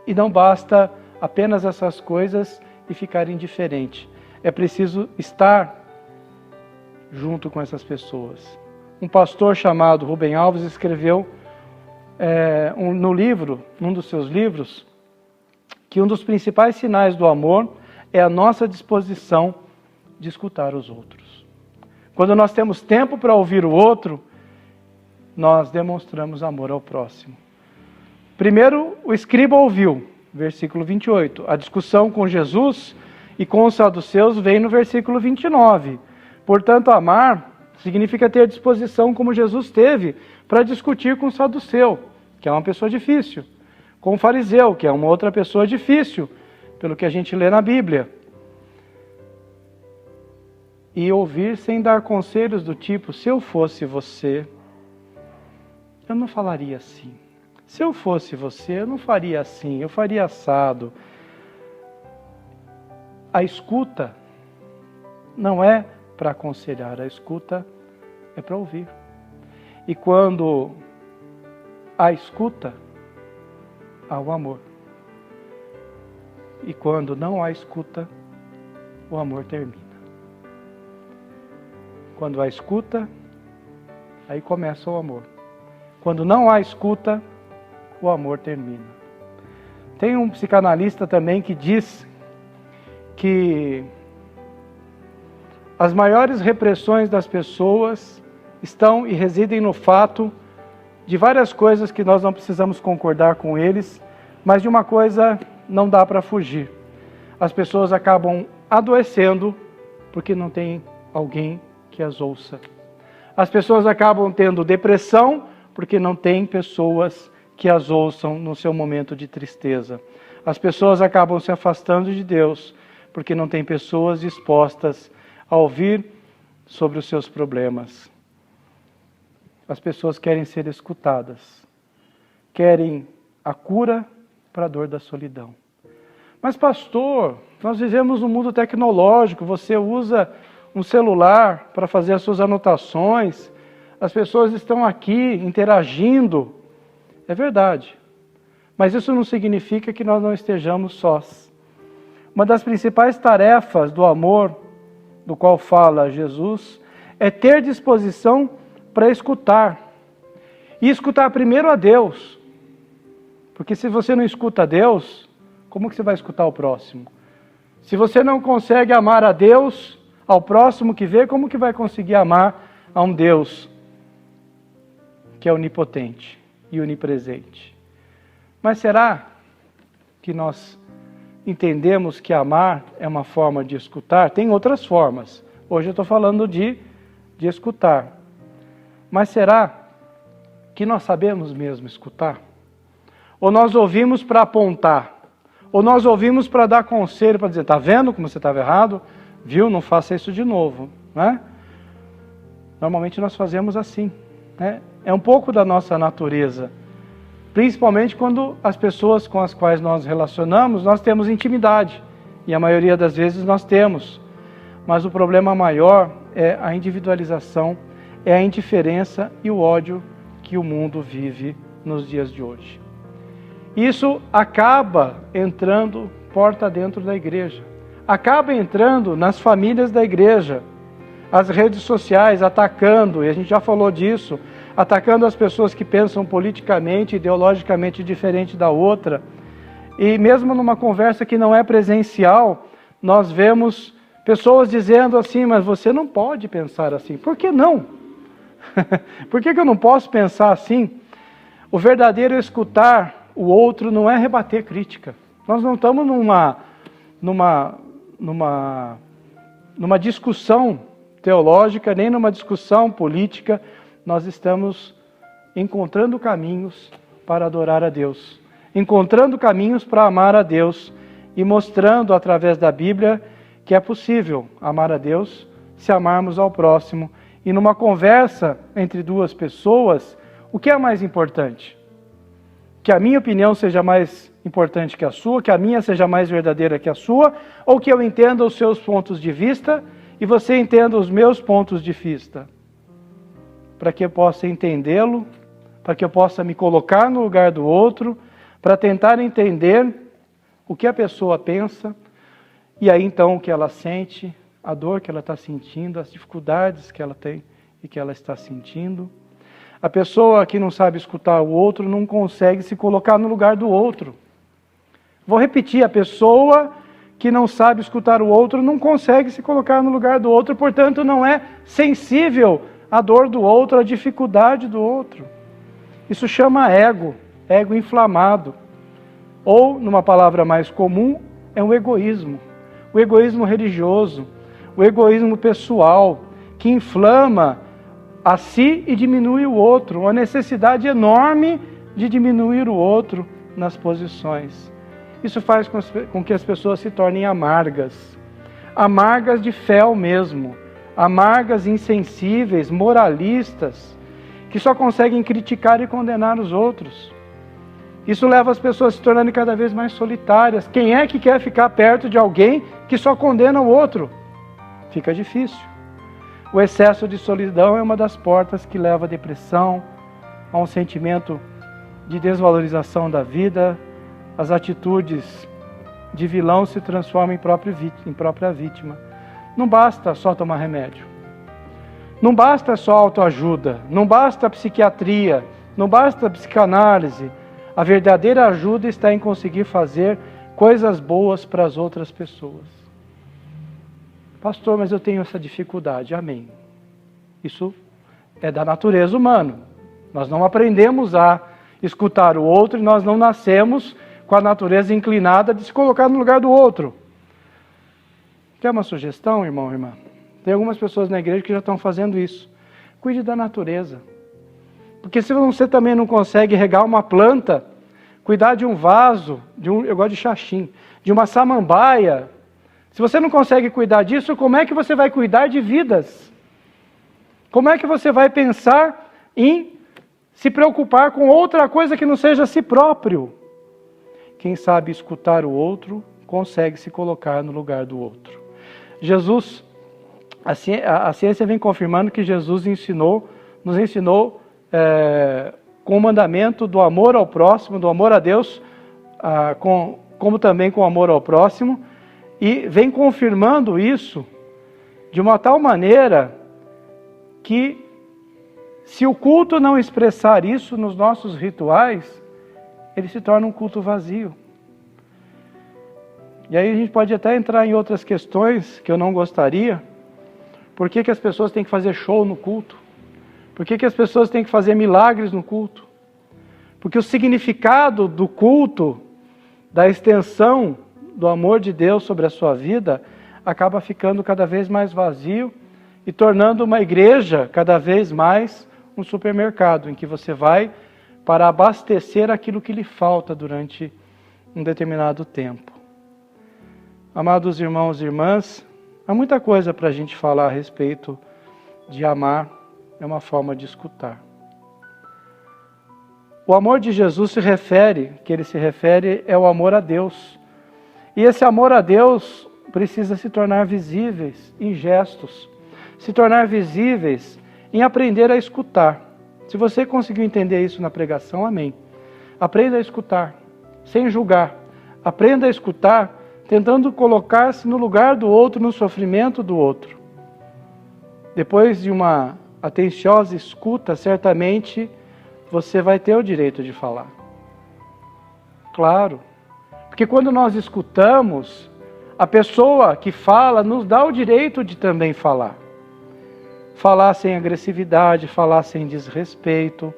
e não basta apenas essas coisas e ficar indiferente. É preciso estar junto com essas pessoas. Um pastor chamado Rubem Alves escreveu num dos seus livros, que um dos principais sinais do amor é a nossa disposição de escutar os outros. Quando nós temos tempo para ouvir o outro, nós demonstramos amor ao próximo. Primeiro, o escriba ouviu, versículo 28. A discussão com Jesus e com os saduceus vem no versículo 29. Portanto, amar significa ter disposição como Jesus teve para discutir com o saduceu, que é uma pessoa difícil, com o fariseu, que é uma outra pessoa difícil, pelo que a gente lê na Bíblia. E ouvir sem dar conselhos do tipo, se eu fosse você, eu não falaria assim. Se eu fosse você, eu não faria assim, eu faria assado. A escuta não é para aconselhar, a escuta é para ouvir. E quando há escuta, há o amor. E quando não há escuta, o amor termina. Quando há escuta, aí começa o amor. Quando não há escuta, o amor termina. Tem um psicanalista também que diz que as maiores repressões das pessoas estão e residem no fato de várias coisas que nós não precisamos concordar com eles, mas de uma coisa não dá para fugir. As pessoas acabam adoecendo porque não tem alguém que as ouça. As pessoas acabam tendo depressão porque não tem pessoas que as ouçam no seu momento de tristeza. As pessoas acabam se afastando de Deus porque não tem pessoas dispostas a ouvir sobre os seus problemas. As pessoas querem ser escutadas, querem a cura para a dor da solidão. Mas pastor, nós vivemos um mundo tecnológico, você usa um celular para fazer as suas anotações, as pessoas estão aqui interagindo. É verdade, mas isso não significa que nós não estejamos sós. Uma das principais tarefas do amor, do qual fala Jesus, é ter disposição para escutar. E escutar primeiro a Deus. Porque se você não escuta a Deus, como que você vai escutar o próximo? Se você não consegue amar a Deus, ao próximo que vê, como que vai conseguir amar a um Deus que é onipotente e onipresente? Mas será que nós entendemos que amar é uma forma de escutar? Tem outras formas. Hoje eu estou falando de escutar. Mas será que nós sabemos mesmo escutar? Ou nós ouvimos para apontar? Ou nós ouvimos para dar conselho, para dizer, está vendo como você estava errado? Viu? Não faça isso de novo. Né? Normalmente nós fazemos assim. Né? É um pouco da nossa natureza. Principalmente quando as pessoas com as quais nós relacionamos, nós temos intimidade. E a maioria das vezes nós temos. Mas o problema maior é a individualização, é a indiferença e o ódio que o mundo vive nos dias de hoje. Isso acaba entrando porta dentro da igreja. Acaba entrando nas famílias da igreja. As redes sociais atacando, e a gente já falou disso, atacando as pessoas que pensam politicamente, ideologicamente diferente da outra. E mesmo numa conversa que não é presencial, nós vemos pessoas dizendo assim, mas você não pode pensar assim. Por que não? Por que eu não posso pensar assim? O verdadeiro escutar o outro não é rebater crítica. Nós não estamos numa discussão teológica, nem numa discussão política. Nós estamos encontrando caminhos para adorar a Deus, encontrando caminhos para amar a Deus e mostrando através da Bíblia que é possível amar a Deus se amarmos ao próximo. E numa conversa entre duas pessoas, o que é mais importante? Que a minha opinião seja mais importante que a sua, que a minha seja mais verdadeira que a sua, ou que eu entenda os seus pontos de vista e você entenda os meus pontos de vista? Para que eu possa entendê-lo, para que eu possa me colocar no lugar do outro, para tentar entender o que a pessoa pensa, e aí então o que ela sente, a dor que ela está sentindo, as dificuldades que ela tem e que ela está sentindo. A pessoa que não sabe escutar o outro não consegue se colocar no lugar do outro. Vou repetir, a pessoa que não sabe escutar o outro não consegue se colocar no lugar do outro, portanto não é sensível à dor do outro, à dificuldade do outro. Isso chama ego inflamado. Ou, numa palavra mais comum, é um egoísmo. O egoísmo religioso, o egoísmo pessoal, que inflama a si e diminui o outro. Uma necessidade enorme de diminuir o outro nas posições. Isso faz com que as pessoas se tornem amargas. Amargas de fel mesmo. Amargas, insensíveis, moralistas, que só conseguem criticar e condenar os outros. Isso leva as pessoas a se tornarem cada vez mais solitárias. Quem é que quer ficar perto de alguém que só condena o outro? Fica difícil. O excesso de solidão é uma das portas que leva à depressão, a um sentimento de desvalorização da vida. As atitudes de vilão se transformam em própria vítima. Não basta só tomar remédio. Não basta só autoajuda. Não basta psiquiatria. Não basta psicanálise. A verdadeira ajuda está em conseguir fazer coisas boas para as outras pessoas. Pastor, mas eu tenho essa dificuldade. Amém. Isso é da natureza humana. Nós não aprendemos a escutar o outro e nós não nascemos com a natureza inclinada de se colocar no lugar do outro. Quer uma sugestão, irmão, irmã? Tem algumas pessoas na igreja que já estão fazendo isso. Cuide da natureza. Porque se você também não consegue regar uma planta, cuidar de um vaso, eu gosto de xaxim, de uma samambaia, se você não consegue cuidar disso, como é que você vai cuidar de vidas? Como é que você vai pensar em se preocupar com outra coisa que não seja si próprio? Quem sabe escutar o outro, consegue se colocar no lugar do outro. Jesus, a ciência vem confirmando que Jesus nos ensinou com o mandamento do amor ao próximo, do amor a Deus, como também com o amor ao próximo, e vem confirmando isso de uma tal maneira que, se o culto não expressar isso nos nossos rituais, ele se torna um culto vazio. E aí a gente pode até entrar em outras questões que eu não gostaria. Por que as pessoas têm que fazer show no culto? Por que as pessoas têm que fazer milagres no culto? Porque o significado do culto, da extensão do amor de Deus sobre a sua vida, acaba ficando cada vez mais vazio e tornando uma igreja cada vez mais um supermercado, em que você vai para abastecer aquilo que lhe falta durante um determinado tempo. Amados irmãos e irmãs, há muita coisa para a gente falar a respeito de amar, é uma forma de escutar. O amor de Jesus ele se refere é o amor a Deus. E esse amor a Deus precisa se tornar visíveis em gestos, se tornar visíveis em aprender a escutar. Se você conseguiu entender isso na pregação, amém. Aprenda a escutar, sem julgar. Aprenda a escutar, tentando colocar-se no lugar do outro, no sofrimento do outro. Depois de uma atenciosa escuta, certamente você vai ter o direito de falar. Claro, porque quando nós escutamos, a pessoa que fala nos dá o direito de também falar. Falar sem agressividade, falar sem desrespeito,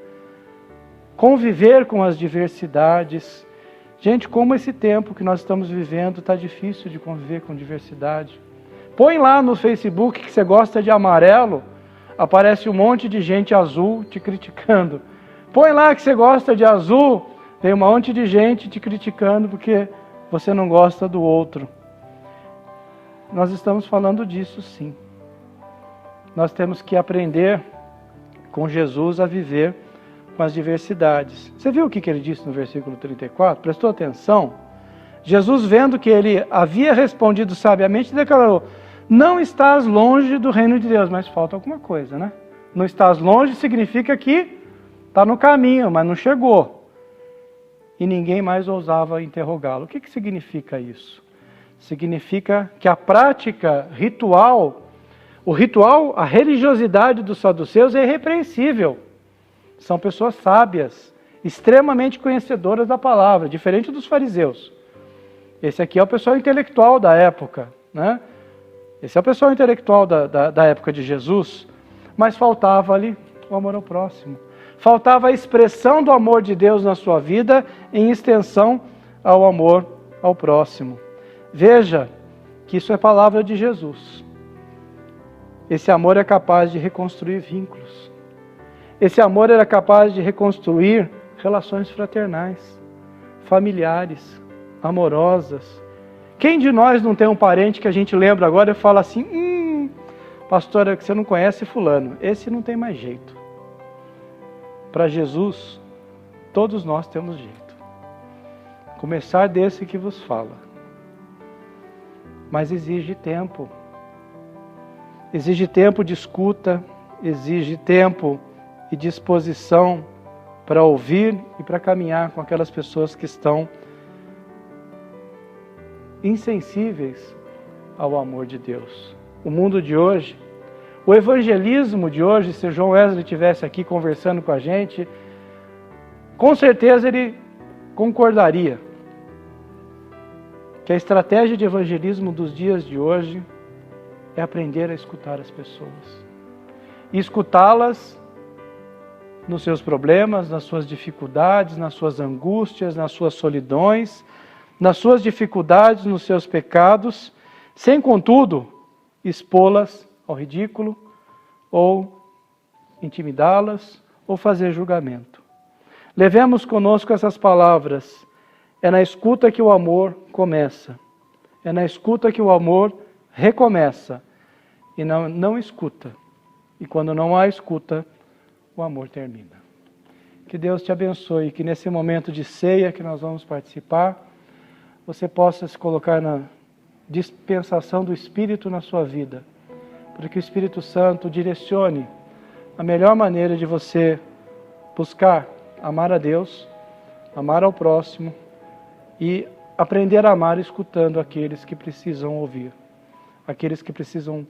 conviver com as diversidades. Gente, como esse tempo que nós estamos vivendo está difícil de conviver com diversidade. Põe lá no Facebook que você gosta de amarelo, aparece um monte de gente azul te criticando. Põe lá que você gosta de azul, tem um monte de gente te criticando porque você não gosta do outro. Nós estamos falando disso, sim. Nós temos que aprender com Jesus a viver com as diversidades. Você viu o que ele disse no versículo 34? Prestou atenção? Jesus, vendo que ele havia respondido sabiamente, declarou: não estás longe do reino de Deus. Mas falta alguma coisa, né? Não estás longe significa que está no caminho, mas não chegou. E ninguém mais ousava interrogá-lo. O que significa isso? Significa que a prática ritual, a religiosidade dos saduceus é irrepreensível. São pessoas sábias, extremamente conhecedoras da palavra, diferente dos fariseus. Esse aqui é o pessoal intelectual da época, né? Esse é o pessoal intelectual da época de Jesus, mas faltava ali o amor ao próximo. Faltava a expressão do amor de Deus na sua vida em extensão ao amor ao próximo. Veja que isso é palavra de Jesus. Esse amor é capaz de reconstruir vínculos. Esse amor era capaz de reconstruir relações fraternais, familiares, amorosas. Quem de nós não tem um parente que a gente lembra agora e fala assim: pastora, que você não conhece fulano, esse não tem mais jeito. Para Jesus, todos nós temos jeito. Começar desse que vos fala. Mas exige tempo. Exige tempo de escuta, exige tempo e disposição para ouvir e para caminhar com aquelas pessoas que estão insensíveis ao amor de Deus. O mundo de hoje, o evangelismo de hoje, se o João Wesley estivesse aqui conversando com a gente, com certeza ele concordaria que a estratégia de evangelismo dos dias de hoje é aprender a escutar as pessoas. E escutá-las nos seus problemas, nas suas dificuldades, nas suas angústias, nas suas solidões, nas suas dificuldades, nos seus pecados, sem, contudo, expô-las ao ridículo, ou intimidá-las, ou fazer julgamento. Levemos conosco essas palavras. É na escuta que o amor começa. É na escuta que o amor recomeça. E não escuta. E quando não há escuta, o amor termina. Que Deus te abençoe, que nesse momento de ceia que nós vamos participar, você possa se colocar na dispensação do Espírito na sua vida, para que o Espírito Santo direcione a melhor maneira de você buscar amar a Deus, amar ao próximo e aprender a amar escutando aqueles que precisam ouvir, aqueles que precisam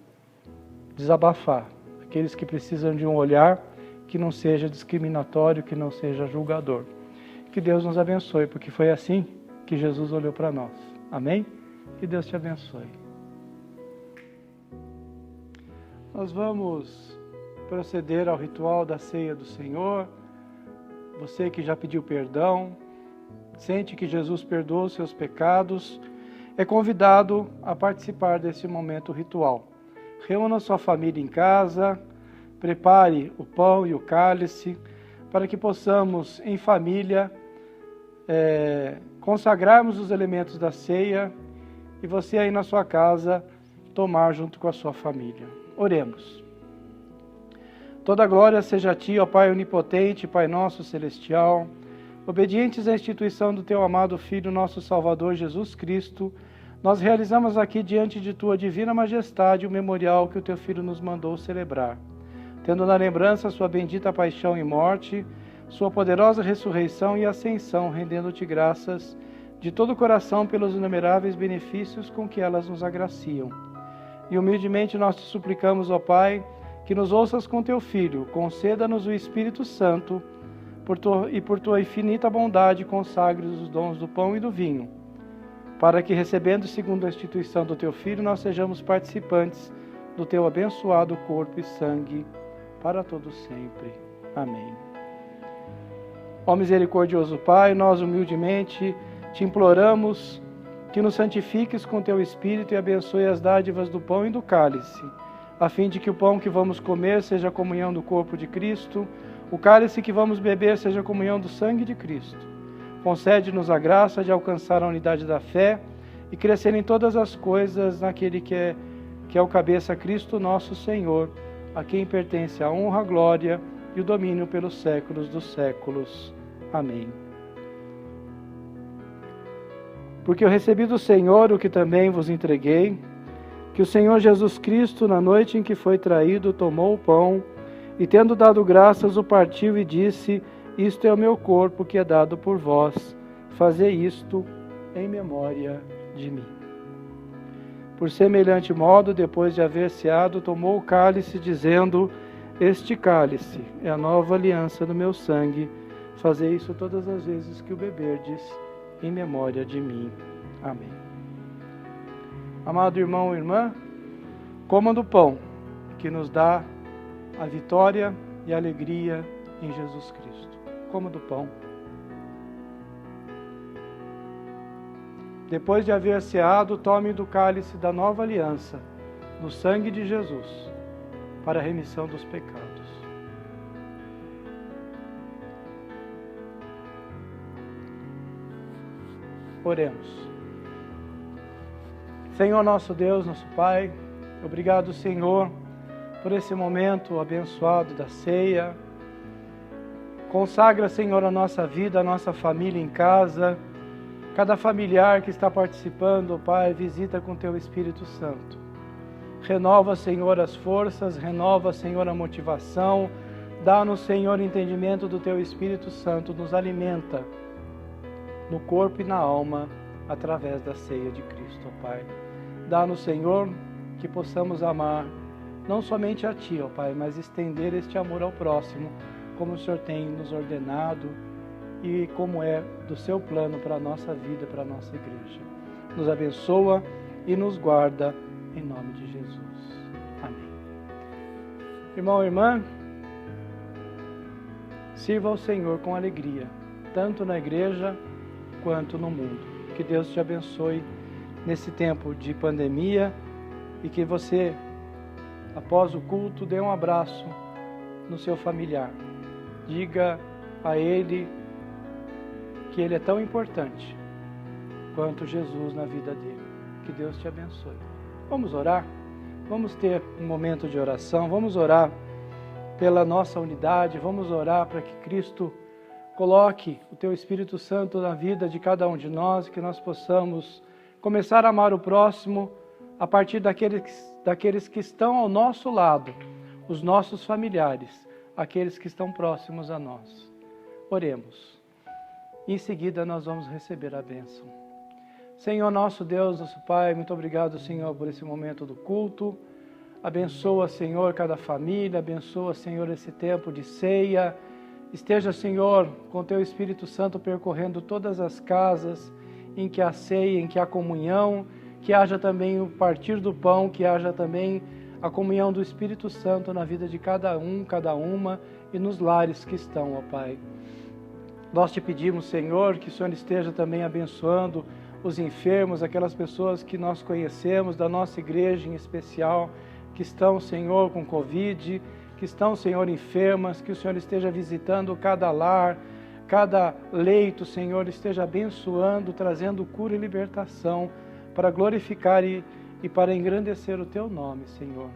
desabafar, aqueles que precisam de um olhar que não seja discriminatório, que não seja julgador. Que Deus nos abençoe, porque foi assim que Jesus olhou para nós. Amém? Que Deus te abençoe. Nós vamos proceder ao ritual da ceia do Senhor. Você que já pediu perdão, sente que Jesus perdoou os seus pecados, é convidado a participar desse momento ritual. Reúna sua família em casa, prepare o pão e o cálice, para que possamos, em família, consagrarmos os elementos da ceia e você aí na sua casa tomar junto com a sua família. Oremos. Toda glória seja a Ti, ó Pai onipotente, Pai nosso celestial, obedientes à instituição do Teu amado Filho, nosso Salvador Jesus Cristo, nós realizamos aqui diante de Tua divina majestade o memorial que o Teu Filho nos mandou celebrar, tendo na lembrança Sua bendita paixão e morte, Sua poderosa ressurreição e ascensão, rendendo-Te graças de todo o coração pelos inumeráveis benefícios com que elas nos agraciam. E humildemente nós Te suplicamos, ó Pai, que nos ouças com Teu Filho, conceda-nos o Espírito Santo, por Tua infinita bondade consagres os dons do pão e do vinho, para que, recebendo segundo a instituição do Teu Filho, nós sejamos participantes do Teu abençoado corpo e sangue, para todo sempre. Amém. Ó misericordioso Pai, nós humildemente Te imploramos que nos santifiques com Teu Espírito e abençoe as dádivas do pão e do cálice, a fim de que o pão que vamos comer seja a comunhão do corpo de Cristo, o cálice que vamos beber seja a comunhão do sangue de Cristo. Concede-nos a graça de alcançar a unidade da fé e crescer em todas as coisas naquele que é o cabeça Cristo nosso Senhor, a quem pertence a honra, a glória e o domínio pelos séculos dos séculos. Amém. Porque eu recebi do Senhor o que também vos entreguei, que o Senhor Jesus Cristo, na noite em que foi traído, tomou o pão e, tendo dado graças, o partiu e disse: Isto é o meu corpo que é dado por vós. Fazei isto em memória de mim. Por semelhante modo, depois de haver ceado, tomou o cálice, dizendo: Este cálice é a nova aliança do meu sangue. Fazei isso todas as vezes que o beberdes, em memória de mim. Amém. Amado irmão e irmã, coma do pão que nos dá a vitória e a alegria em Jesus Cristo. Coma do pão. Depois de haver ceado, tome do cálice da nova aliança, do sangue de Jesus, para a remissão dos pecados. Oremos. Senhor nosso Deus, nosso Pai, obrigado, Senhor, por esse momento abençoado da ceia. Consagra, Senhor, a nossa vida, a nossa família em casa, cada familiar que está participando, Pai, visita com Teu Espírito Santo. Renova, Senhor, as forças, renova, Senhor, a motivação, dá-nos, Senhor, entendimento do Teu Espírito Santo, nos alimenta no corpo e na alma, através da ceia de Cristo, ó Pai. Dá-nos, Senhor, que possamos amar não somente a Ti, ó Pai, mas estender este amor ao próximo, como o Senhor tem nos ordenado e como é do Seu plano para a nossa vida, para a nossa igreja. Nos abençoa e nos guarda, em nome de Jesus. Amém. Irmão e irmã, sirva ao Senhor com alegria, tanto na igreja quanto no mundo. Que Deus te abençoe nesse tempo de pandemia e que você, após o culto, dê um abraço no seu familiar. Diga a ele que ele é tão importante quanto Jesus na vida dele. Que Deus te abençoe. Vamos orar? Vamos ter um momento de oração, vamos orar pela nossa unidade, vamos orar para que Cristo coloque o Teu Espírito Santo na vida de cada um de nós, que nós possamos começar a amar o próximo a partir daqueles que estão ao nosso lado, os nossos familiares, aqueles que estão próximos a nós. Oremos. Em seguida nós vamos receber a bênção. Senhor nosso Deus, nosso Pai, muito obrigado, Senhor, por esse momento do culto. Abençoa, Senhor, cada família, abençoa, Senhor, esse tempo de ceia. Esteja, Senhor, com Teu Espírito Santo percorrendo todas as casas em que há ceia, em que há comunhão, que haja também o partir do pão, que haja também a comunhão do Espírito Santo na vida de cada um, cada uma e nos lares que estão, ó Pai. Nós te pedimos, Senhor, que o Senhor esteja também abençoando os enfermos, aquelas pessoas que nós conhecemos, da nossa igreja em especial, que estão, Senhor, com Covid, que estão, Senhor, enfermas, que o Senhor esteja visitando cada lar, cada leito, Senhor, esteja abençoando, trazendo cura e libertação para glorificar e para engrandecer o Teu nome, Senhor.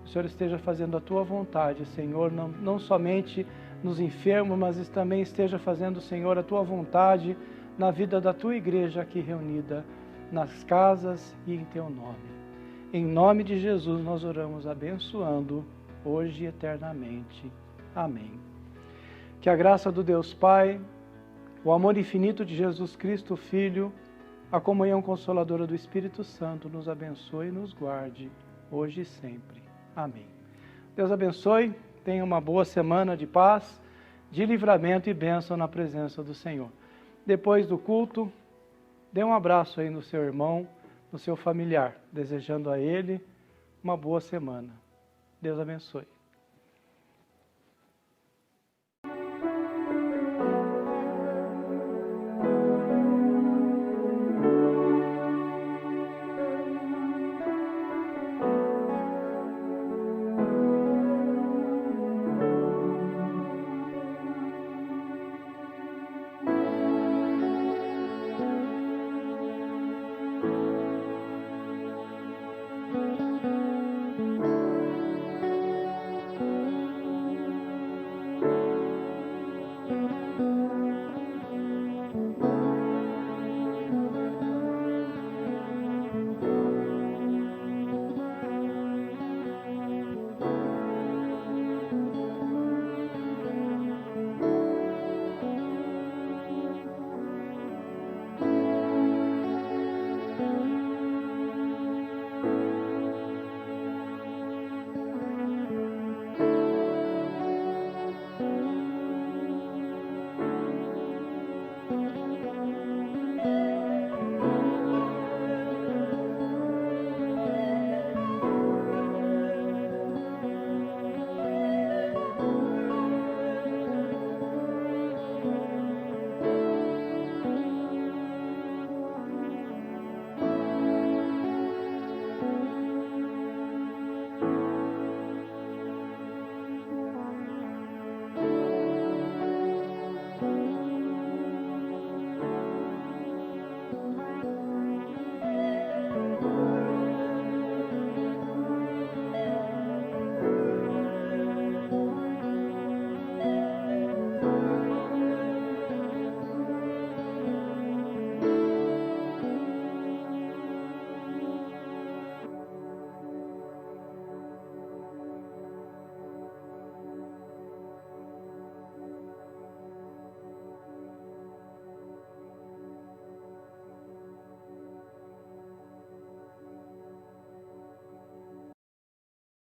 O Senhor esteja fazendo a Tua vontade, Senhor, não somente nos enfermos, mas também esteja fazendo, Senhor, a Tua vontade na vida da Tua igreja aqui reunida, nas casas e em Teu nome. Em nome de Jesus nós oramos abençoando, hoje e eternamente. Amém. Que a graça do Deus Pai, o amor infinito de Jesus Cristo, Filho, a comunhão consoladora do Espírito Santo nos abençoe e nos guarde, hoje e sempre. Amém. Deus abençoe, tenha uma boa semana de paz, de livramento e bênção na presença do Senhor. Depois do culto, dê um abraço aí no seu irmão, no seu familiar, desejando a ele uma boa semana. Deus abençoe.